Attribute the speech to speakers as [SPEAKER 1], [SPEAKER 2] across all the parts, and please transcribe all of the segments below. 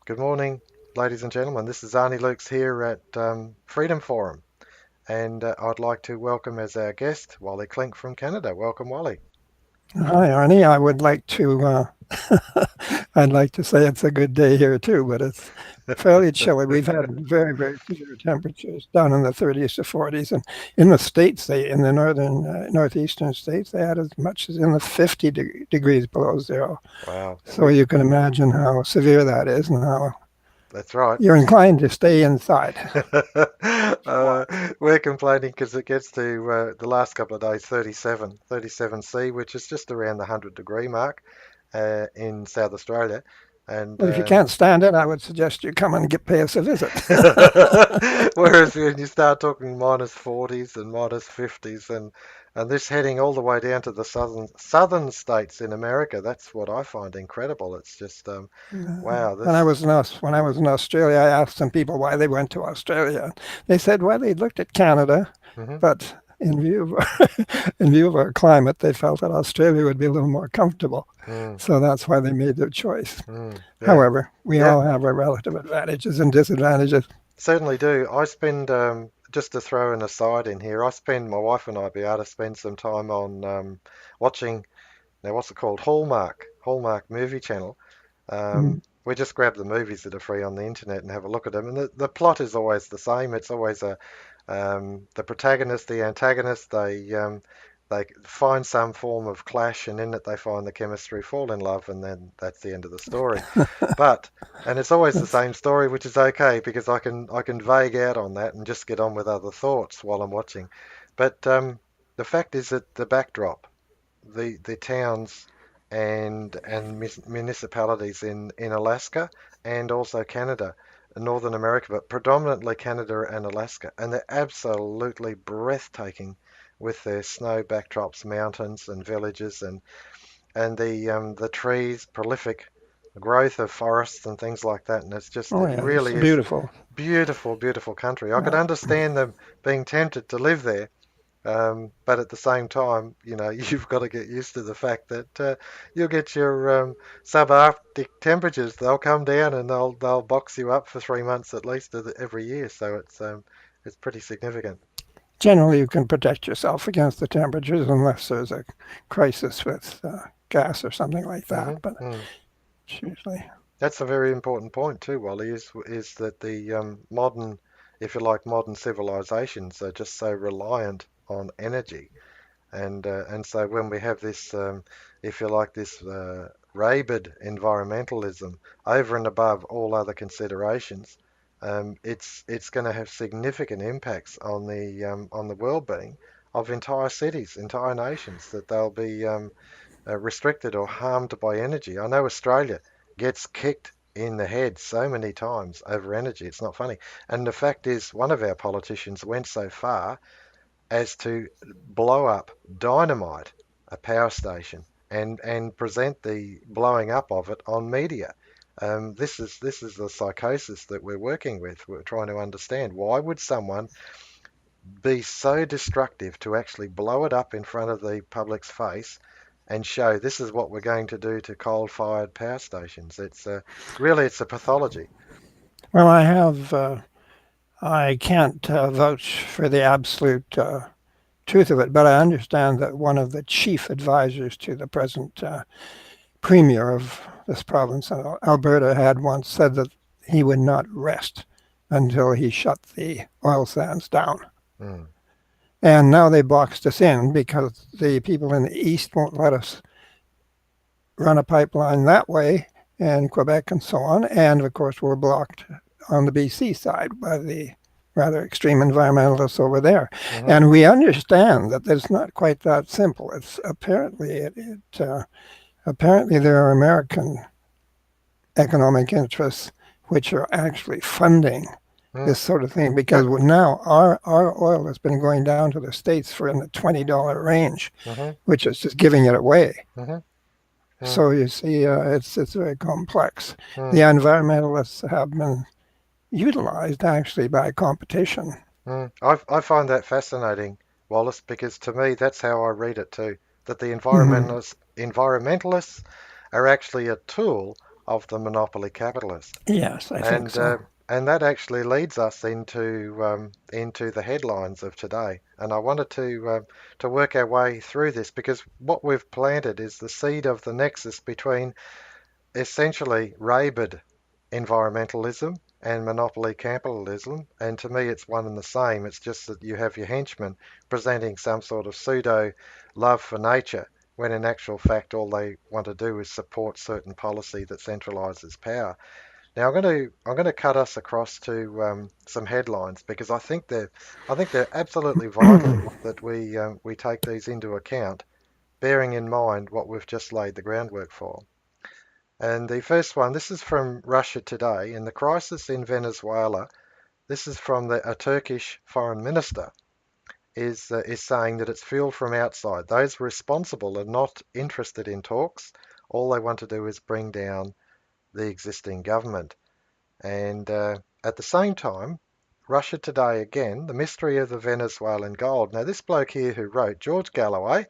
[SPEAKER 1] Good morning, ladies and gentlemen. This is Arnie Lukes here at Freedom Forum, and I'd like to welcome as our guest Wally Klinck from Canada. Welcome, Wally.
[SPEAKER 2] Hi, Arnie. I would like to I'd like to say it's a good day here too, but it's fairly chilly. We've had very, very severe temperatures down in the 30s to 40s, and in the states, in the northeastern states, they had as much as in the 50 degrees below zero.
[SPEAKER 1] Wow,
[SPEAKER 2] So you can imagine how severe that is and how
[SPEAKER 1] that's right.
[SPEAKER 2] you're inclined to stay inside.
[SPEAKER 1] uh, we're complaining because it gets to the last couple of days 37 C, which is just around the 100-degree mark in South Australia. And
[SPEAKER 2] But if you can't stand it, I would suggest you come and pay us a visit.
[SPEAKER 1] whereas when you start talking minus 40s and minus 50s and this heading all the way down to the southern states in America, that's what I find incredible. It's just wow, this
[SPEAKER 2] When I was in Australia, I asked some people why they went to Australia. They said, well, they looked at Canada,
[SPEAKER 1] hmm
[SPEAKER 2] but in view of our climate, they felt that Australia would be a little more comfortable.
[SPEAKER 1] mm,
[SPEAKER 2] So that's why they made their choice.
[SPEAKER 1] yeah,
[SPEAKER 2] However, we
[SPEAKER 1] yeah,
[SPEAKER 2] all have our relative advantages and disadvantages.
[SPEAKER 1] certainly do. I spend just to throw an aside in here, I spend my wife and I be able to spend some time on watching now what's it called Hallmark movie channel.
[SPEAKER 2] Mm.
[SPEAKER 1] We just grab the movies that are free on the internet and have a look at them. And the plot is always the same. It's always the protagonist, the antagonist. They find some form of clash, and in it they find the chemistry, fall in love, and then that's the end of the story. But and it's always the
[SPEAKER 2] That's,
[SPEAKER 1] same story, which is okay because I can vague out on that and just get on with other thoughts while I'm watching. But the fact is that the backdrop, the towns and municipalities in Alaska and also Canada, Northern America, but predominantly Canada and Alaska, and they're absolutely breathtaking with their snow backdrops, mountains and villages, and the trees, prolific growth of forests and things like that. And
[SPEAKER 2] oh,
[SPEAKER 1] it
[SPEAKER 2] yeah, it's
[SPEAKER 1] really is
[SPEAKER 2] beautiful.
[SPEAKER 1] beautiful, beautiful country. I could
[SPEAKER 2] Yeah.
[SPEAKER 1] understand them being tempted to live there, but at the same time, you've got to get used to the fact that you'll get your subarctic temperatures. They'll come down and they'll box you up for 3 months at least every year. So it's pretty significant.
[SPEAKER 2] Generally, you can protect yourself against the temperatures unless there's a crisis with gas or something like that.
[SPEAKER 1] hmm
[SPEAKER 2] But
[SPEAKER 1] mm.
[SPEAKER 2] it's usually,
[SPEAKER 1] That's a very important point too, Wally, is that the modern, if you like, modern civilizations are just so reliant on energy. And so when we have this, if you like, this rabid environmentalism over and above all other considerations, it's going to have significant impacts on the well-being of entire cities, entire nations, that they'll be restricted or harmed by energy. I know Australia gets kicked in the head so many times over energy. It's not funny. And the fact is, one of our politicians went so far as to blow up, dynamite a power station and present the blowing up of it on media. This is the psychosis that we're working with. We're trying to understand why would someone be so destructive to actually blow it up in front of the public's face and show this is what we're going to do to coal-fired power stations. It's a pathology.
[SPEAKER 2] well, I can't vouch for the absolute truth of it, but I understand that one of the chief advisors to the present premier of this province, Alberta, had once said that he would not rest until he shut the oil sands down.
[SPEAKER 1] Mm,
[SPEAKER 2] And now they boxed us in because the people in the east won't let us run a pipeline that way, and Quebec and so on. And of course, we're blocked on the BC side by the rather extreme environmentalists over there.
[SPEAKER 1] hmm
[SPEAKER 2] And we understand that it's not quite that simple. It's apparently there are American economic interests which are actually funding
[SPEAKER 1] mm,
[SPEAKER 2] this sort of thing
[SPEAKER 1] yeah,
[SPEAKER 2] because now our oil has been going down to the states for in the $20 range,
[SPEAKER 1] hmm
[SPEAKER 2] which is just giving it away.
[SPEAKER 1] hmm mm,
[SPEAKER 2] So you see, it's very complex. The
[SPEAKER 1] mm,
[SPEAKER 2] environmentalists have been utilized actually by competition.
[SPEAKER 1] I find that fascinating, Wallace, because to me that's how I read it too. That the
[SPEAKER 2] Mm-hmm.
[SPEAKER 1] environmentalists are actually a tool of the monopoly capitalist.
[SPEAKER 2] Yes, I think
[SPEAKER 1] And
[SPEAKER 2] so.
[SPEAKER 1] that actually leads us into the headlines of today. And I wanted to work our way through this because what we've planted is the seed of the nexus between essentially rabid environmentalism and monopoly capitalism. And to me, it's one and the same. It's just that you have your henchmen presenting some sort of pseudo love for nature, when in actual fact, all they want to do is support certain policy that centralizes power. Now I'm going to cut us across to some headlines because I think they're absolutely vital that we take these into account, bearing in mind what we've just laid the groundwork for. And the first one, this is from Russia Today, in the crisis in Venezuela. This is from a Turkish foreign minister is saying that it's fuel from outside. Those responsible are not interested in talks. All they want to do is bring down the existing government. And at the same time, Russia Today again, the mystery of the Venezuelan gold. Now, this bloke here who wrote, George Galloway,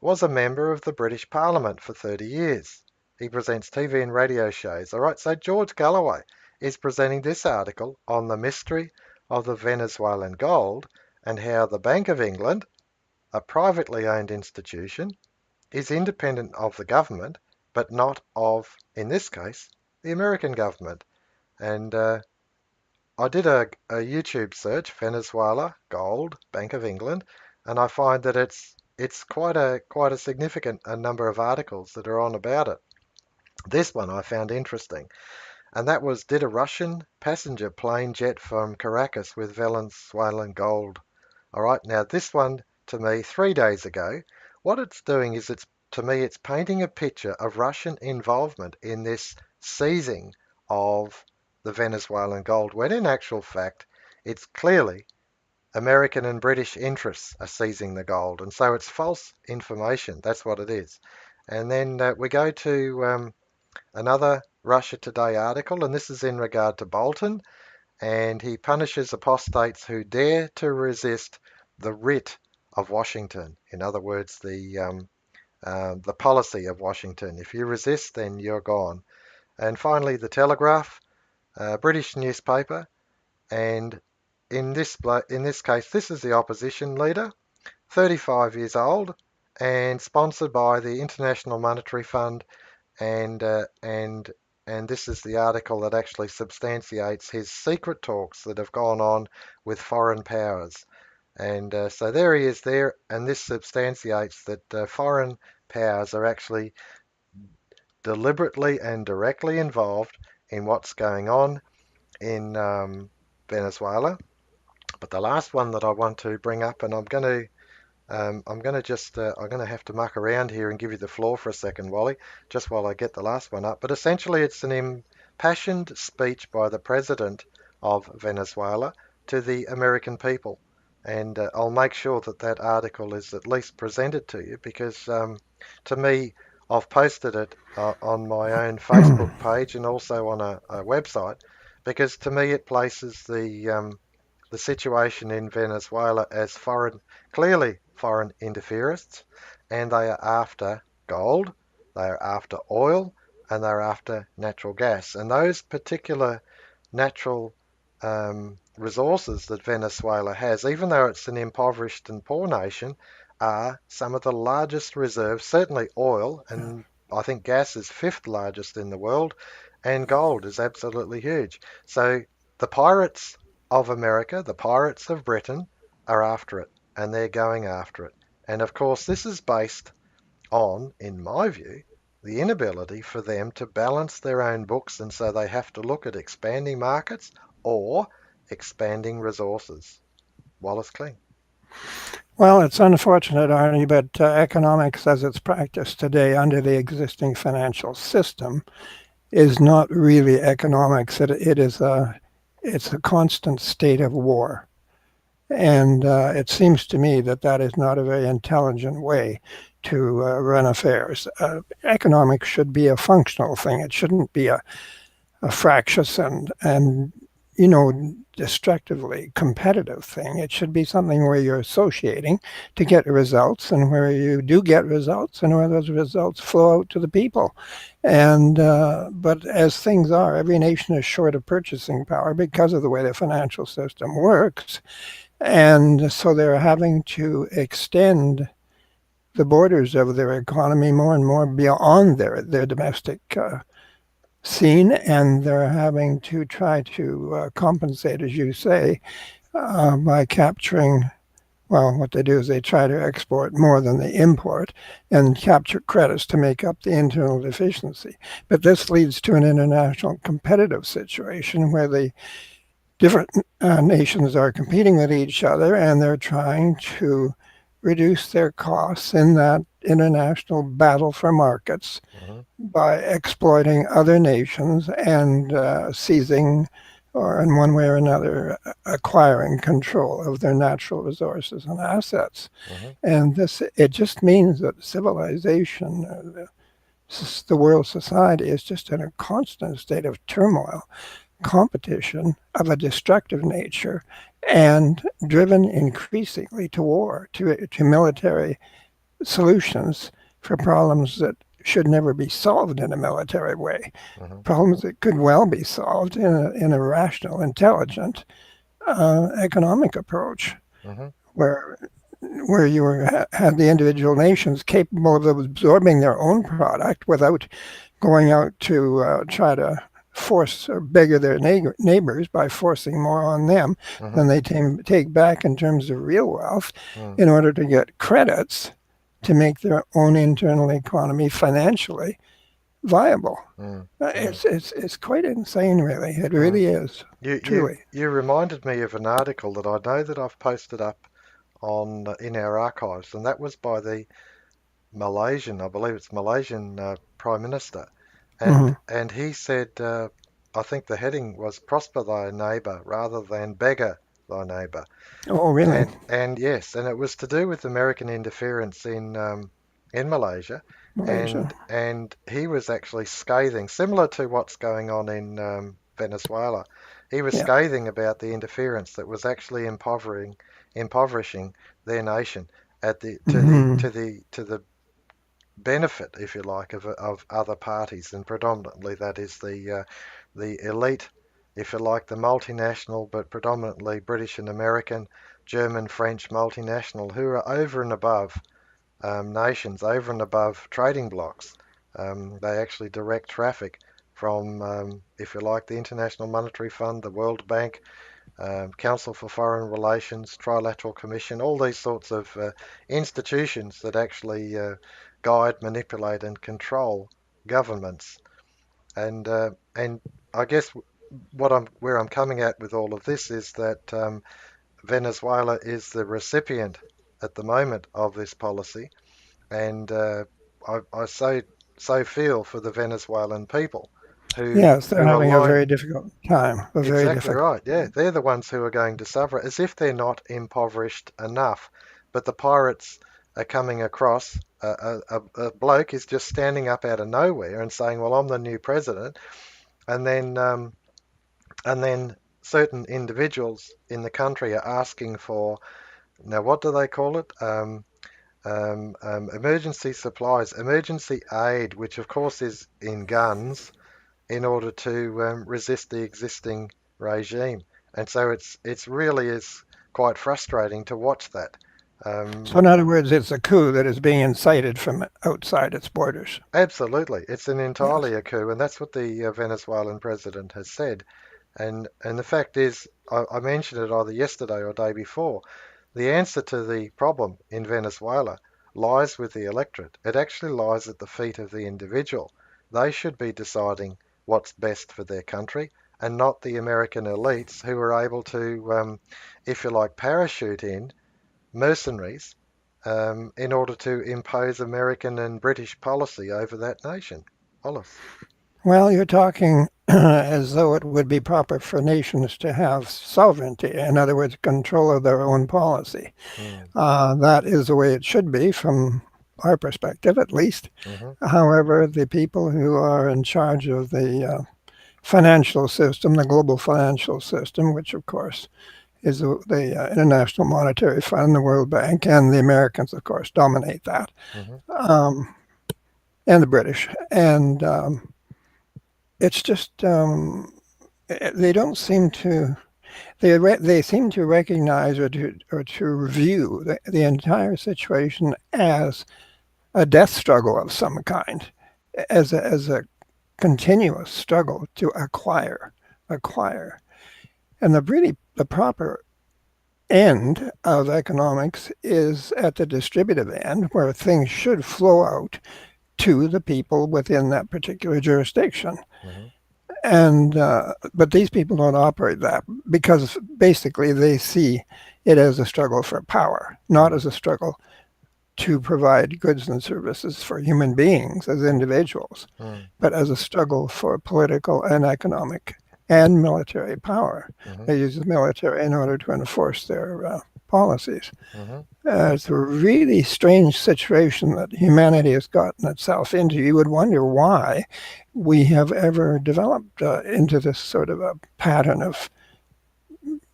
[SPEAKER 1] was a member of the British Parliament for 30 years. He presents TV and radio shows. All right, so George Galloway is presenting this article on the mystery of the Venezuelan gold and how the Bank of England, a privately owned institution, is independent of the government, but not of, in this case, the American government. And I did a YouTube search, Venezuela gold, Bank of England, and I find that it's quite a significant number of articles that are on about it. This one I found interesting, and that was, did a Russian passenger plane jet from Caracas with Venezuelan gold? All right, now this one to me 3 days ago, what it's doing is it's painting a picture of Russian involvement in this seizing of the Venezuelan gold, when in actual fact it's clearly American and British interests are seizing the gold, and so it's false information. That's what it is. And then we go to another Russia Today article, and this is in regard to Bolton, and he punishes apostates who dare to resist the writ of Washington. In other words, the policy of Washington. If you resist, then you're gone. And finally, the Telegraph, a British newspaper, and in this case, this is the opposition leader, 35 years old, and sponsored by the International Monetary Fund, and uh, and and this is the article that actually substantiates his secret talks that have gone on with foreign powers. And so there he is there, and this substantiates that foreign powers are actually deliberately and directly involved in what's going on in Venezuela. But the last one that I want to bring up, and I'm going to have to muck around here and give you the floor for a second, Wally, just while I get the last one up. But essentially, it's an impassioned speech by the president of Venezuela to the American people. And I'll make sure that that article is at least presented to you because to me, I've posted it on my own Facebook page and also on a website because to me it places the situation in Venezuela as clearly foreign interference, and they are after gold, they are after oil, and they're after natural gas. And those particular natural resources that Venezuela has, even though it's an impoverished and poor nation, are some of the largest reserves, certainly oil, and I think gas is fifth largest in the world, and gold is absolutely huge. So the pirates of America, the pirates of Britain, are after it, and they're going after it. And of course, this is based on, in my view, the inability for them to balance their own books, and so they have to look at expanding markets or expanding resources. Wallace Kling.
[SPEAKER 2] Well, it's unfortunate, Arnie, but economics as it's practiced today under the existing financial system is not really economics. It's a constant state of war. And it seems to me that that is not a very intelligent way to run affairs. Economics should be a functional thing. It shouldn't be a fractious and destructively competitive thing. It should be something where you're associating to get results and where you do get results and where those results flow out to the people. And but as things are, every nation is short of purchasing power because of the way the financial system works. And so they're having to extend the borders of their economy more and more beyond their domestic scene, and they're having to try to compensate, as you say, by capturing. Well, what they do is they try to export more than they import and capture credits to make up the internal deficiency. But this leads to an international competitive situation where the different nations are competing with each other and they're trying to reduce their costs in that international battle for markets
[SPEAKER 1] hmm
[SPEAKER 2] by exploiting other nations and seizing, or in one way or another, acquiring control of their natural resources and assets.
[SPEAKER 1] hmm
[SPEAKER 2] And it just means that civilization, the world society, is just in a constant state of turmoil, competition of a destructive nature, and driven increasingly to war, to military solutions for problems that should never be solved in a military way.
[SPEAKER 1] hmm
[SPEAKER 2] Problems that could well be solved in a rational, intelligent, economic approach,
[SPEAKER 1] hmm
[SPEAKER 2] where had the individual nations capable of absorbing their own product without going out to try to force or beggar their neighbors by forcing more on them
[SPEAKER 1] hmm
[SPEAKER 2] than they take back in terms of real wealth
[SPEAKER 1] hmm
[SPEAKER 2] in order to get credits to make their own internal economy financially viable.
[SPEAKER 1] hmm
[SPEAKER 2] It's quite insane, really. It
[SPEAKER 1] hmm
[SPEAKER 2] really is,
[SPEAKER 1] You you
[SPEAKER 2] truly.
[SPEAKER 1] you reminded me of an article that I know that I've posted up on in our archives, and that was by the Malaysian, I believe it's Malaysian Prime Minister,
[SPEAKER 2] Mm-hmm.
[SPEAKER 1] and he said, I think the heading was "Prosper thy neighbour rather than beggar thy neighbour,"
[SPEAKER 2] Oh, really?
[SPEAKER 1] and yes, and it was to do with American interference in Malaysia,
[SPEAKER 2] Malaysia.
[SPEAKER 1] and he was actually scathing, similar to what's going on in Venezuela. He was
[SPEAKER 2] Yeah.
[SPEAKER 1] scathing about the interference that was actually impoverishing their nation at the
[SPEAKER 2] Mm-hmm.
[SPEAKER 1] to the benefit, if you like, of other parties, and predominantly that is the elite, if you like, the multinational, but predominantly British and American, German, French multinational, who are over and above nations, over and above trading blocks. They actually direct traffic from, if you like, the International Monetary Fund, the World Bank, Council for Foreign Relations, Trilateral Commission, all these sorts of institutions that actually guide, manipulate, and control governments. And I guess where I'm coming at with all of this is that Venezuela is the recipient at the moment of this policy, and I so feel for the Venezuelan people
[SPEAKER 2] Yes, they're
[SPEAKER 1] who are
[SPEAKER 2] having a
[SPEAKER 1] lying.
[SPEAKER 2] very difficult time. A very
[SPEAKER 1] Exactly
[SPEAKER 2] difficult
[SPEAKER 1] right. Yeah,
[SPEAKER 2] time.
[SPEAKER 1] they're the ones who are going to suffer as if they're not impoverished enough. But the pirates are coming across. A bloke is just standing up out of nowhere and saying, "Well, I'm the new president," and then certain individuals in the country are asking for, now what do they call it? Emergency supplies, emergency aid, which of course is in guns in order to resist the existing regime. And so it's really is quite frustrating to watch that. Um,
[SPEAKER 2] So, in other words, it's a coup that is being incited from outside its borders.
[SPEAKER 1] Absolutely, it's an
[SPEAKER 2] Yes.
[SPEAKER 1] entirely a coup, and that's what the Venezuelan president has said. And the fact is, I mentioned it either yesterday or day before. The answer to the problem in Venezuela lies with the electorate. It actually lies at the feet of the individual. They should be deciding what's best for their country, and not the American elites who are able to, if you like, parachute in mercenaries in order to impose American and British policy over that nation. Wallace.
[SPEAKER 2] Well, you're talking as though it would be proper for nations to have sovereignty, in other words, control of their own policy.
[SPEAKER 1] Mm,
[SPEAKER 2] That is the way it should be from our perspective, at least.
[SPEAKER 1] hmm
[SPEAKER 2] However, the people who are in charge of the financial system, the global financial system, which of course is the International Monetary Fund, the World Bank, and the Americans, of course, dominate that,
[SPEAKER 1] Mm-hmm.
[SPEAKER 2] um, and the British. And it's just they don't seem to they seem to recognize or to view the entire situation as a death struggle of some kind, as a continuous struggle to acquire. And the proper end of economics is at the distributive end, where things should flow out to the people within that particular jurisdiction.
[SPEAKER 1] Mm-hmm.
[SPEAKER 2] And but these people don't operate that because basically they see it as a struggle for power, not
[SPEAKER 1] Mm-hmm.
[SPEAKER 2] as a struggle to provide goods and services for human beings as individuals, but as a struggle for political and economic and military power.
[SPEAKER 1] Mm-hmm.
[SPEAKER 2] They use the military in order to enforce their policies.
[SPEAKER 1] Mm-hmm.
[SPEAKER 2] It's a really strange situation that humanity has gotten itself into. You would wonder why we have ever developed into this sort of a pattern of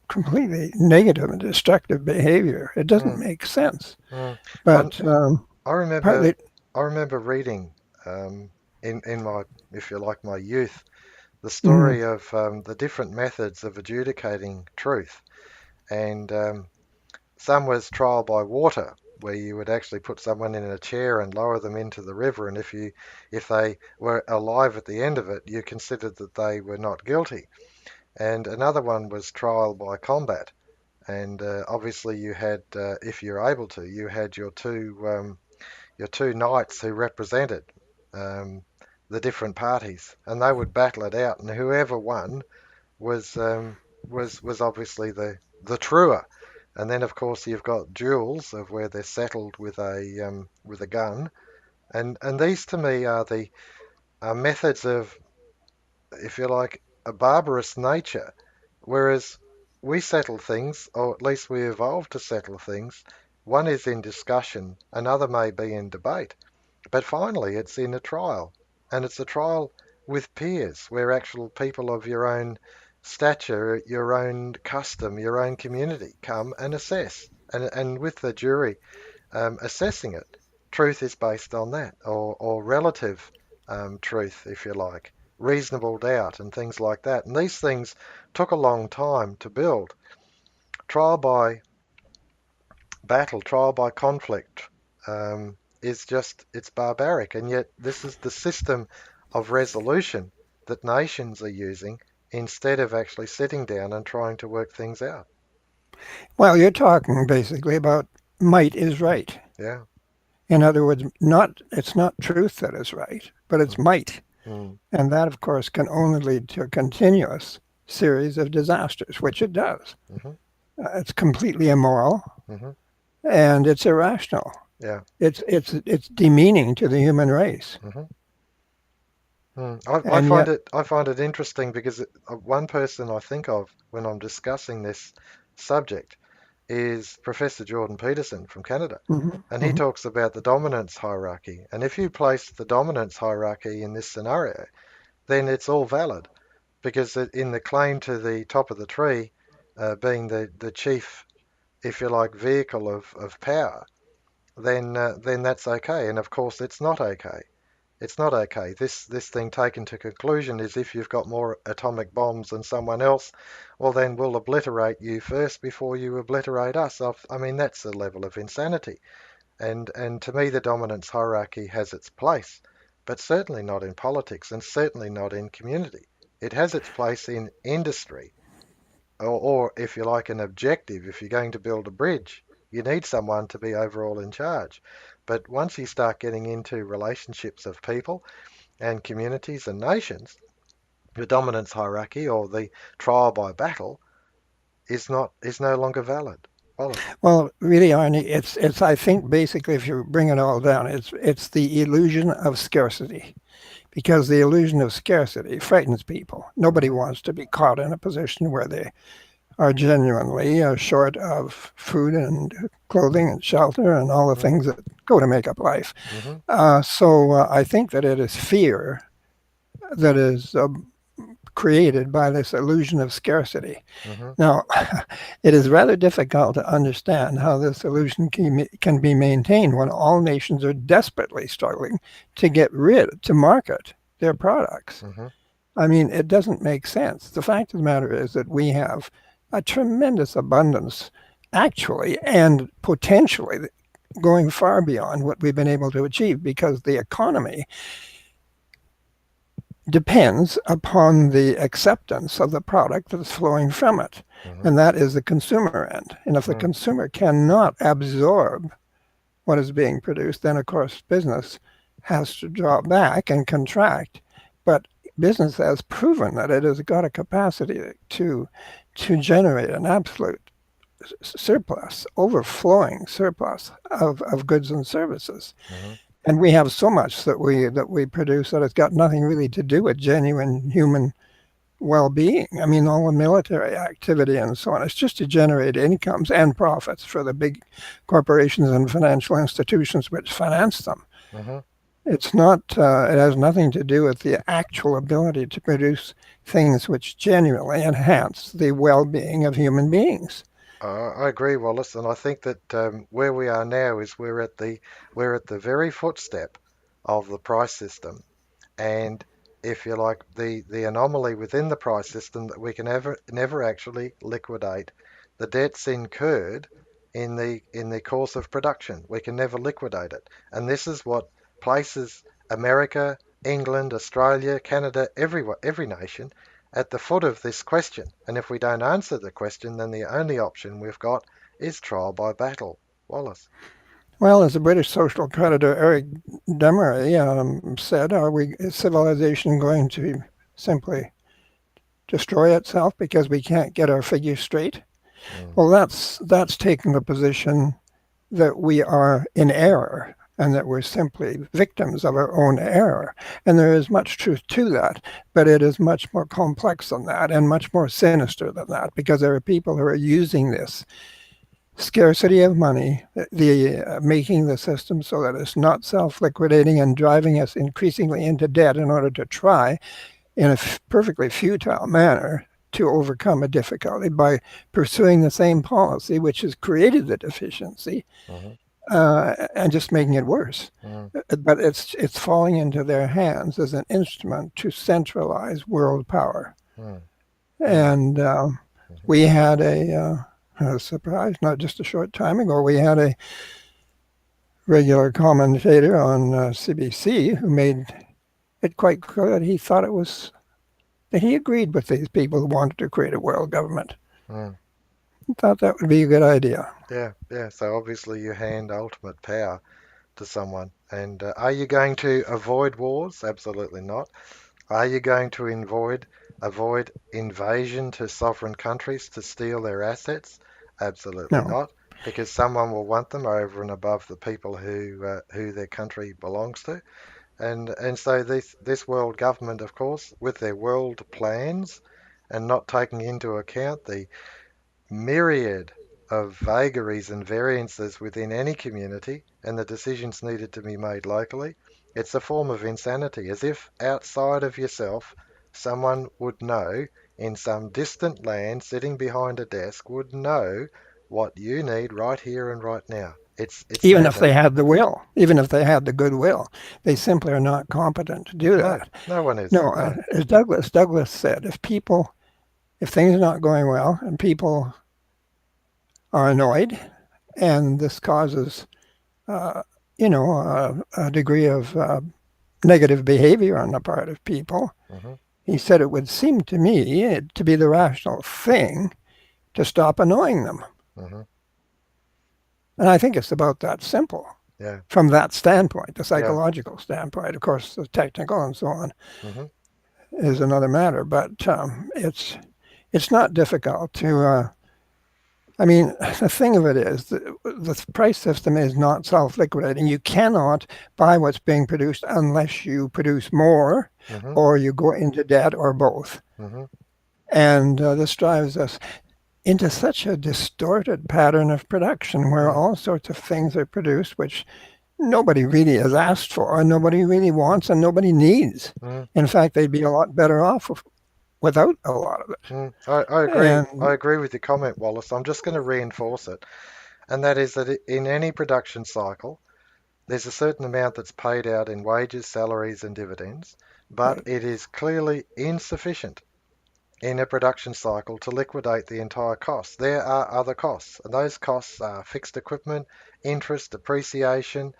[SPEAKER 2] completely negative and destructive behavior. It doesn't
[SPEAKER 1] Mm-hmm.
[SPEAKER 2] make sense.
[SPEAKER 1] Mm. I,
[SPEAKER 2] But
[SPEAKER 1] I remember
[SPEAKER 2] partly,
[SPEAKER 1] I remember reading um, in my, if you like, my youth, the
[SPEAKER 2] mm,
[SPEAKER 1] story of the different methods of adjudicating truth, and some was trial by water, where you would actually put someone in a chair and lower them into the river, and if they were alive at the end of it, you considered that they were not guilty. And another one was trial by combat, and obviously you had, if you're able to, you had your two knights who represented um, the different parties, and they would battle it out, and whoever won was was obviously the truer. And then of course you've got duels of where they're settled with a gun, and these to me are the methods of, if you like, a barbarous nature, whereas we settle things, or at least we evolved to settle things. One is in discussion, another may be in debate, but finally it's in a trial, and it's a trial with peers, where actual people of your own stature, your own custom, your own community come and assess. And with the jury assessing it, truth is based on that, or relative truth, if you like, reasonable doubt, and things like that. And these things took a long time to build. Trial by battle, trial by conflict, is just, it's barbaric. And yet, this is the system of resolution that nations are using instead of actually sitting down and trying to work things out.
[SPEAKER 2] well, you're talking basically about might is right.
[SPEAKER 1] Yeah.
[SPEAKER 2] In other words, not it's not truth that is right, but it's
[SPEAKER 1] Mm,
[SPEAKER 2] might.
[SPEAKER 1] mm,
[SPEAKER 2] And that, of course, can only lead to a continuous series of disasters, which it does.
[SPEAKER 1] mhm,
[SPEAKER 2] It's completely immoral
[SPEAKER 1] mhm.
[SPEAKER 2] and it's irrational.
[SPEAKER 1] Yeah.
[SPEAKER 2] It's demeaning to the human race.
[SPEAKER 1] Mhm. Mm.
[SPEAKER 2] And yet,
[SPEAKER 1] I find it interesting because one person I think of when I'm discussing this subject is Professor Jordan Peterson from Canada,
[SPEAKER 2] mhm,
[SPEAKER 1] and he
[SPEAKER 2] mhm.
[SPEAKER 1] talks about the dominance hierarchy. And if you place the dominance hierarchy in this scenario, then it's all valid because in the claim to the top of the tree, being the chief, if you like, vehicle of power, then that's okay. And of course, it's not okay. It's not okay. This thing taken to conclusion is if you've got more atomic bombs than someone else, well then we'll obliterate you first before you obliterate us. I mean that's a level of insanity. And to me the dominance hierarchy has its place, but certainly not in politics and certainly not in community. It has its place in industry, or if you like, an objective. If you're going to build a bridge, you need someone to be overall in charge. But once you start getting into relationships of people and communities and nations, the dominance hierarchy or the trial by battle is no longer valid. Wallace.
[SPEAKER 2] Well, really, Arnie, it's. I think basically, if you bring it all down, it's the illusion of scarcity, because the illusion of scarcity frightens people. Nobody
[SPEAKER 1] Hmm.
[SPEAKER 2] wants to be caught in a position where they are genuinely short of food and clothing and shelter and all the
[SPEAKER 1] Hmm.
[SPEAKER 2] things that go to make up life.
[SPEAKER 1] Hmm.
[SPEAKER 2] So I think that it is fear that is created by this illusion of scarcity.
[SPEAKER 1] Mm-hmm.
[SPEAKER 2] Now, it is rather difficult to understand how this illusion can be maintained when all nations are desperately struggling to market their products.
[SPEAKER 1] Mm-hmm.
[SPEAKER 2] I mean, it doesn't make sense. The fact of the matter is that we have a tremendous abundance, actually, and potentially going far beyond what we've been able to achieve because the economy depends upon the acceptance of the product that's flowing from it.
[SPEAKER 1] Mm-hmm.
[SPEAKER 2] And that is the consumer end. And if the
[SPEAKER 1] Mm.
[SPEAKER 2] consumer cannot absorb what is being produced, then of course business has to draw back and contract. But business has proven that it has got a capacity to generate an absolute surplus, overflowing surplus of goods and services.
[SPEAKER 1] Mm-hmm.
[SPEAKER 2] And we have so much that we produce that it's got nothing really to do with genuine human well-being. I mean, all the military activity and so on. It's just to generate incomes and profits for the big corporations and financial institutions which finance them.
[SPEAKER 1] Mm-hmm.
[SPEAKER 2] It's not. It has nothing to do with the actual ability to produce things which genuinely enhance the well-being of human beings.
[SPEAKER 1] I agree, Wallace, and I think that where we are now is we're at the very footstep of the price system, and if you like, the anomaly within the price system that we can never actually liquidate the debts incurred in the course of production. We can never liquidate it, and this is what places America, England, Australia, Canada, every nation at the foot of this question. And if we don't answer the question, then the only option we've got is trial by battle. Wallace.
[SPEAKER 2] Well, as the British social creditor Eric Demery said, is civilization going to simply destroy itself because we can't get our figures straight?
[SPEAKER 1] Mm,
[SPEAKER 2] Well, that's taking the position that we are in error and that we're simply victims of our own error. And there is much truth to that, but it is much more complex than that and much more sinister than that because there are people who are using this scarcity of money, making the system so that it's not self-liquidating and driving us increasingly into debt in order to try in a perfectly futile manner to overcome a difficulty by pursuing the same policy which has created the deficiency
[SPEAKER 1] mm-hmm,
[SPEAKER 2] and just making it worse.
[SPEAKER 1] mm,
[SPEAKER 2] But it's falling into their hands as an instrument to centralize world power.
[SPEAKER 1] mm, mm,
[SPEAKER 2] And
[SPEAKER 1] mm-hmm,
[SPEAKER 2] we had a surprise, not just a short time ago, we had a regular commentator on CBC who made it quite clear that he thought it was that he agreed with these people who wanted to create a world government.
[SPEAKER 1] mm.
[SPEAKER 2] He thought that would be a good idea.
[SPEAKER 1] Yeah, yeah. So obviously you hand ultimate power to someone. And are you going to avoid wars? Absolutely not. Are you going to avoid invasion to sovereign countries to steal their assets? Absolutely
[SPEAKER 2] No,
[SPEAKER 1] not, because someone will want them over and above the people who their country belongs to. And so this world government, of course, with their world plans and not taking into account the myriad of vagaries and variances within any community and the decisions needed to be made locally, it's a form of insanity, as if outside of yourself, someone would know in some distant land sitting behind a desk would know what you need right here and right now. It's
[SPEAKER 2] even if they
[SPEAKER 1] madness.
[SPEAKER 2] had the will, even if they had the goodwill, they simply are not competent to do
[SPEAKER 1] No,
[SPEAKER 2] that.
[SPEAKER 1] no one is.
[SPEAKER 2] No,
[SPEAKER 1] No.
[SPEAKER 2] as Douglas said, if things are not going well and people are annoyed, and this causes, uh, a degree of negative behavior on the part of people,
[SPEAKER 1] Hmm.
[SPEAKER 2] he said it would seem to me to be the rational thing to stop annoying them.
[SPEAKER 1] Hmm.
[SPEAKER 2] And I think it's about that simple
[SPEAKER 1] Yeah.
[SPEAKER 2] from that standpoint, the
[SPEAKER 1] Yeah.
[SPEAKER 2] psychological standpoint. Of course, the technical and so on
[SPEAKER 1] Hmm.
[SPEAKER 2] is another matter, but it's not difficult to. I mean, the thing of it is, the price system is not self-liquidating. You cannot buy what's being produced unless you produce more,
[SPEAKER 1] Hmm.
[SPEAKER 2] or you go into debt, or both.
[SPEAKER 1] Hmm.
[SPEAKER 2] And this drives us into such a distorted pattern of production where
[SPEAKER 1] Mm.
[SPEAKER 2] all sorts of things are produced which nobody really has asked for, and nobody really wants, and nobody needs.
[SPEAKER 1] Mm.
[SPEAKER 2] In fact, they'd be a lot better off without a lot of it.
[SPEAKER 1] I agree. I
[SPEAKER 2] And
[SPEAKER 1] agree with your comment, Wallace. I'm just going to reinforce it, and that is that in any production cycle, there's a certain amount that's paid out in wages, salaries, and dividends, but
[SPEAKER 2] right,
[SPEAKER 1] it is clearly insufficient in a production cycle to liquidate the entire cost. There are other costs, and those costs are fixed equipment, interest, depreciation,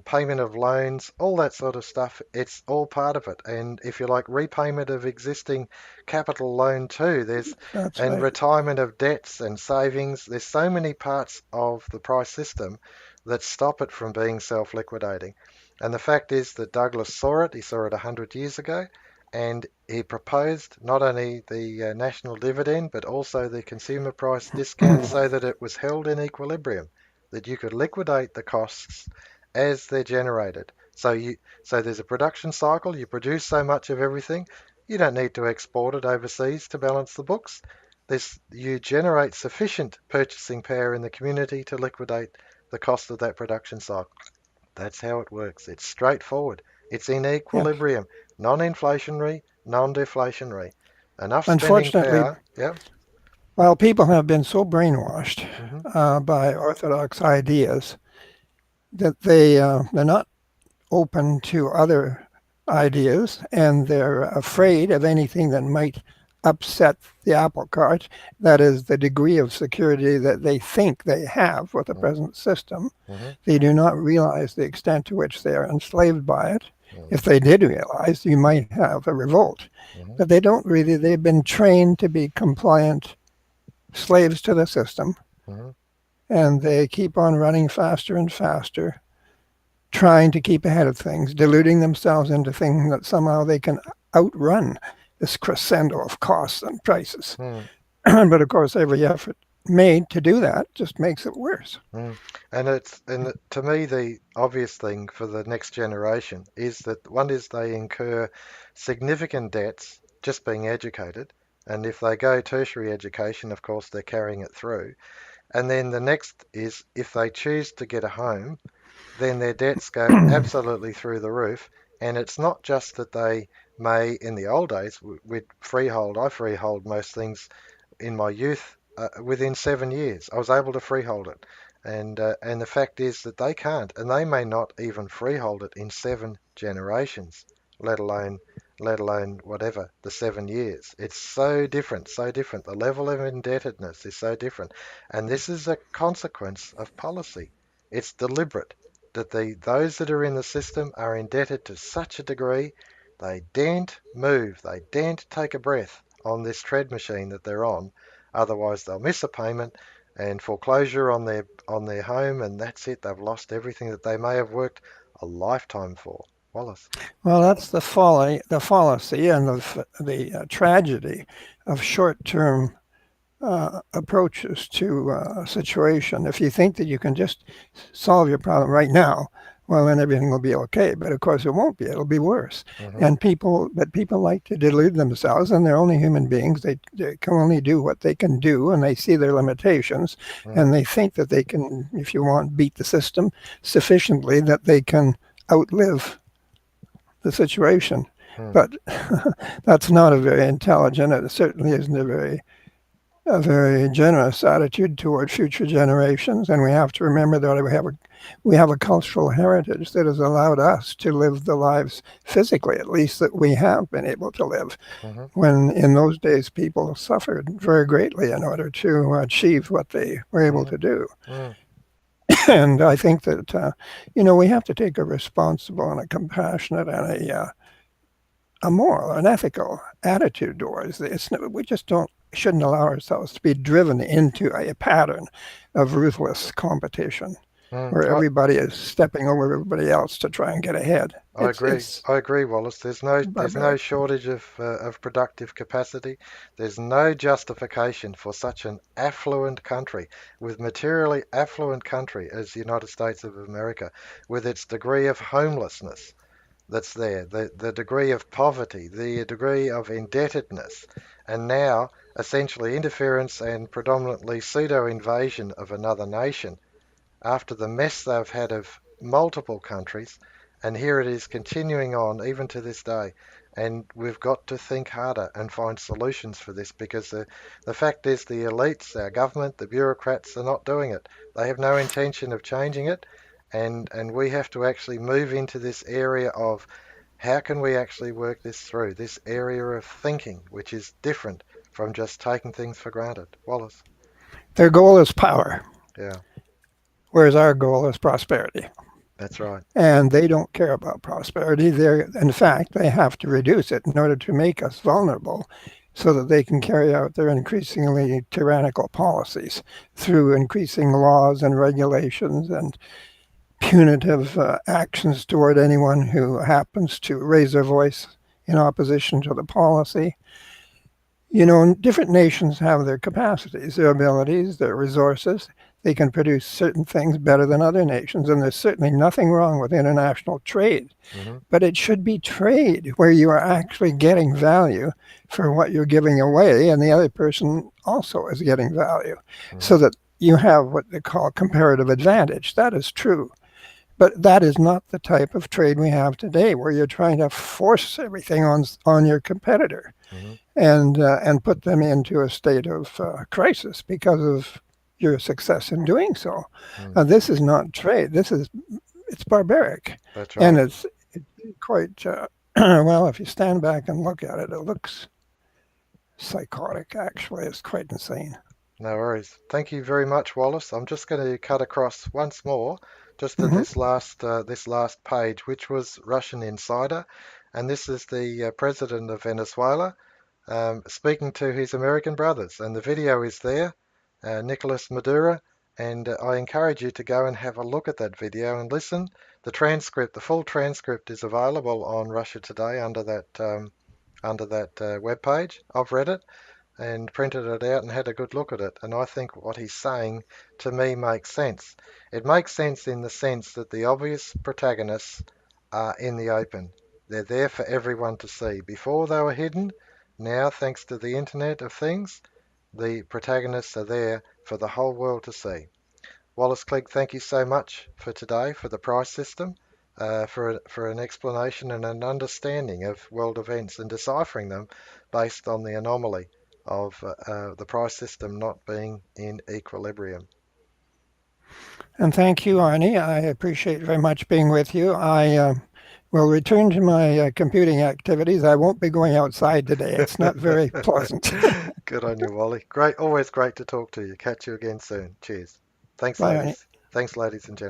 [SPEAKER 1] payment of loans, all that sort of stuff. It's all part of it. And if you like, repayment of existing capital loan too.
[SPEAKER 2] that's
[SPEAKER 1] And
[SPEAKER 2] right.
[SPEAKER 1] retirement of debts and savings. There's so many parts of the price system that stop it from being self-liquidating. And the fact is that Douglas saw it. He saw it 100 years ago. And he proposed not only the national dividend, but also the consumer price discount so that it was held in equilibrium, that you could liquidate the costs as they're generated. So there's a production cycle. You produce so much of everything, you don't need to export it overseas to balance the books. You generate sufficient purchasing power in the community to liquidate the cost of that production cycle. That's how it works. It's straightforward. It's in
[SPEAKER 2] Yes.
[SPEAKER 1] equilibrium, non-inflationary, non-deflationary. Enough spending
[SPEAKER 2] Unfortunately,
[SPEAKER 1] power. Yep.
[SPEAKER 2] while people have been so brainwashed
[SPEAKER 1] Hmm.
[SPEAKER 2] by orthodox ideas that they're not open to other ideas and they're afraid of anything that might upset the apple cart. That is the degree of security that they think they have with the present system.
[SPEAKER 1] Hmm.
[SPEAKER 2] They do not realize the extent to which they are enslaved by it.
[SPEAKER 1] Hmm.
[SPEAKER 2] If they did realize, you might have a revolt.
[SPEAKER 1] Hmm.
[SPEAKER 2] But they don't really, they've been trained to be compliant slaves to the system,
[SPEAKER 1] Hmm.
[SPEAKER 2] and they keep on running faster and faster, trying to keep ahead of things, deluding themselves into thinking that somehow they can outrun this crescendo of costs and prices.
[SPEAKER 1] Hmm.
[SPEAKER 2] But of course, every effort made to do that just makes it worse.
[SPEAKER 1] Mm. And to me the obvious thing for the next generation is that one is they incur significant debts just being educated, and if they go tertiary education, of course they're carrying it through. And then the next is if they choose to get a home, then their debts go absolutely through the roof. And it's not just that they may, in the old days, with freehold, I freehold most things in my youth within 7 years. I was able to freehold it, and the fact is that they can't, and they may not even freehold it in 7 generations, let alone whatever the 7 years. It's so different, so different. The level of indebtedness is so different, and this is a consequence of policy. It's deliberate that those that are in the system are indebted to such a degree they daren't move, they daren't take a breath on this tread machine that they're on. Otherwise, they'll miss a payment and foreclosure on their home, and that's it. They've lost everything that they may have worked a lifetime for. Wallace.
[SPEAKER 2] Well, that's the folly, the fallacy, and the tragedy of short-term approaches to a situation. If you think that you can just solve your problem right now, well, then everything will be okay. But of course, it won't be. It'll be worse.
[SPEAKER 1] Hmm.
[SPEAKER 2] And people like to delude themselves, and they're only human beings. They can only do what they can do, and they see their limitations,
[SPEAKER 1] Hmm.
[SPEAKER 2] and they think that they can, if you want, beat the system sufficiently that they can outlive the situation.
[SPEAKER 1] Hmm.
[SPEAKER 2] But that's not a very intelligent, it certainly isn't a very generous attitude toward future generations, and we have to remember that we have a cultural heritage that has allowed us to live the lives physically, at least that we have been able to live.
[SPEAKER 1] Hmm.
[SPEAKER 2] When in those days people suffered very greatly in order to achieve what they were able
[SPEAKER 1] Hmm.
[SPEAKER 2] to do,
[SPEAKER 1] Hmm.
[SPEAKER 2] and I think that we have to take a responsible and a compassionate and a moral, an ethical attitude towards this. We just don't shouldn't allow ourselves to be driven into a pattern of ruthless competition
[SPEAKER 1] Hmm.
[SPEAKER 2] where everybody is stepping over everybody else to try and get ahead.
[SPEAKER 1] I
[SPEAKER 2] It's
[SPEAKER 1] agree.
[SPEAKER 2] it's
[SPEAKER 1] I agree, Wallace. There's no
[SPEAKER 2] barbaric.
[SPEAKER 1] shortage of productive capacity. There's no justification for such an affluent country, with materially affluent country as the United States of America, with its degree of homelessness that's there, the degree of poverty, the degree of indebtedness, and now essentially interference and predominantly pseudo invasion of another nation after the mess they've had of multiple countries, and here it is continuing on even to this day. And we've got to think harder and find solutions for this because the fact is the elites, our government, the bureaucrats are not doing it. They have no intention of changing it. And we have to actually move into this area of how can we actually work this through, this area of thinking, which is different from just taking things for granted. Wallace.
[SPEAKER 2] Their goal is power,
[SPEAKER 1] Yeah,
[SPEAKER 2] whereas our goal is prosperity.
[SPEAKER 1] that's right.
[SPEAKER 2] And they don't care about prosperity. In fact, they have to reduce it in order to make us vulnerable so that they can carry out their increasingly tyrannical policies through increasing laws and regulations and punitive actions toward anyone who happens to raise their voice in opposition to the policy. You know, different nations have their capacities, their abilities, their resources. They can produce certain things better than other nations, and there's certainly nothing wrong with international trade.
[SPEAKER 1] Hmm.
[SPEAKER 2] But it should be trade where you are actually getting value for what you're giving away, and the other person also is getting value, so
[SPEAKER 1] Hmm.
[SPEAKER 2] that you have what they call comparative advantage. That is true. But that is not the type of trade we have today, where you're trying to force everything on your competitor
[SPEAKER 1] Hmm.
[SPEAKER 2] and put them into a state of crisis because of your success in doing so.
[SPEAKER 1] Hmm.
[SPEAKER 2] This is not trade. It's barbaric,
[SPEAKER 1] That's
[SPEAKER 2] and
[SPEAKER 1] right.
[SPEAKER 2] it's quite well. If you stand back and look at it, it looks psychotic. Actually, it's quite insane.
[SPEAKER 1] No worries. Thank you very much, Wallace. I'm just going to cut across once more, just to
[SPEAKER 2] Hmm.
[SPEAKER 1] this last page, which was Russian Insider, and this is the president of Venezuela speaking to his American brothers, and the video is there, Nicolas Maduro, and I encourage you to go and have a look at that video and listen. The transcript, the full transcript, is available on Russia Today under that web page. I've read it and printed it out and had a good look at it. And I think what he's saying to me makes sense. It makes sense in the sense that the obvious protagonists are in the open. They're there for everyone to see. Before they were hidden, now, thanks to the Internet of Things, the protagonists are there for the whole world to see. Wallace Klinck, thank you so much for today, for the price system, for an explanation and an understanding of world events and deciphering them based on the anomaly of the price system not being in equilibrium.
[SPEAKER 2] And thank you, Arnie. I appreciate very much being with you. I will return to my computing activities. I won't be going outside today. It's not very pleasant.
[SPEAKER 1] Good on you, Wally. Great, always great to talk to you. Catch you again soon. Cheers. Thanks,
[SPEAKER 2] Bye, Arnie.
[SPEAKER 1] ladies. Thanks, ladies and gentlemen.